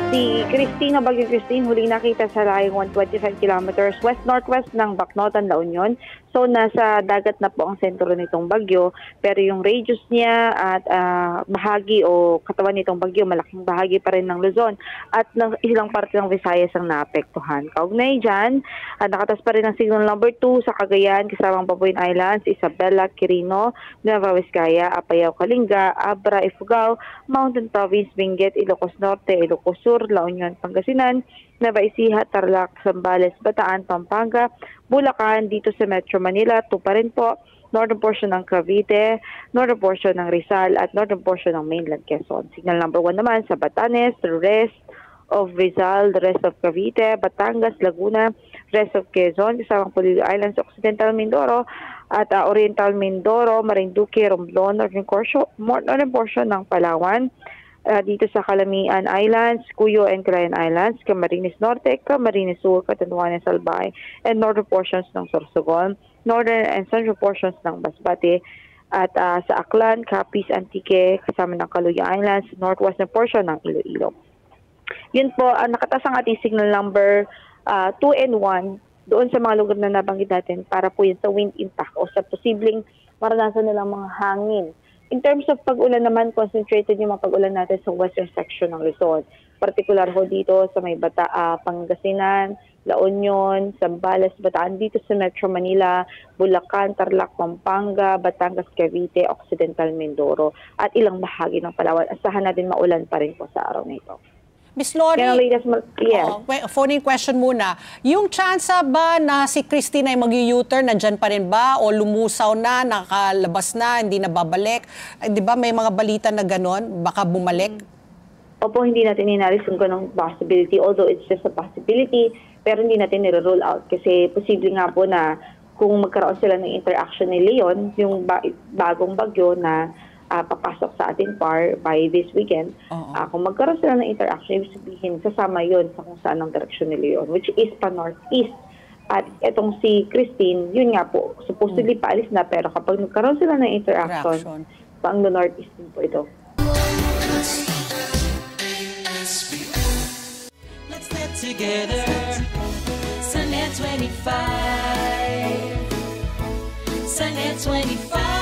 Si Christine, Bagyong Christine, huling nakita sa layong 125 kilometers west-northwest ng Bacnotan, La Union. So nasa dagat na po ang sentro nitong bagyo, pero yung radius niya at bahagi o katawan nitong bagyo, malaking bahagi pa rin ng Luzon at ng ilang parte ng Visayas ang naapektuhan. Kaugnay dyan, nakatas pa rin ang signal number 2 sa Cagayan, kasamang Babuin Islands, Isabela, Quirino, Nueva Vizcaya, Apayao, Kalinga, Abra, Ifugao, Mountain Province, Benguet, Ilocos Norte, Ilocos Sur, La Union, Pangasinan, Nueva Ecija, Tarlac, Zambales, Bataan, Pampanga, Bulacan, dito sa Metro Manila, ito pa rin po, northern portion ng Cavite, northern portion ng Rizal, at northern portion ng mainland Quezon. Signal number 1 naman sa Batanes, the rest of Rizal, the rest of Cavite, Batangas, Laguna, rest of Quezon, kasamang Pulido Islands, Occidental Mindoro, at Oriental Mindoro, Marinduque, Romblon, northern portion ng Palawan, dito sa Calamian Islands, Cuyo and Calayan Islands, Camarines Norte, Camarines Sur, Catanduanes, Albay, and northern portions ng Sorsogon, northern and central portions ng Masbate, at sa Aklan, Capiz, Antique, kasama ng Caluya Islands, northwestern portion ng Iloilo. Yun po, nakatas ang ating signal number 2 and 1 doon sa mga lugar na nabanggit natin para po yun sa wind impact o sa posibleng maranasan nilang mga hangin. In terms of pag-ulan naman, concentrated yung mga pag-ulan natin sa western section ng Luzon. Particular ho dito sa may Pangasinan, La Union, Zambales, Bataan, dito sa Metro Manila, Bulacan, Tarlac, Pampanga, Batangas, Cavite, Occidental Mindoro, at ilang bahagi ng Palawan. Asahan natin maulan pa rin po sa araw na ito. Miss Lori, yes. Phone-in question muna. Yung chance ba na si Christine ay mag-u-turn, nandyan pa rin ba? O lumusaw na, nakalabas na, hindi na babalik? Di ba may mga balita na gano'n? Baka bumalik? Opo, hindi natin inalis yung ganong possibility. Although it's just a possibility, pero hindi natin nire-rule out. Kasi posible nga po na kung magkaroon sila ng interaction ni Leon, yung bagong bagyo na papasok sa ating par by this weekend, kung magkaroon sila ng interaction, ibig sabihin, kasama yun sa kung saan ang direksyon ni Leon, which is pa-northeast. At itong si Christine, yun nga po, supposedly paalis na, pero kapag magkaroon sila ng interaction, pang northeast din po ito. Let's get together, Sunnet 25, Sunnet 25.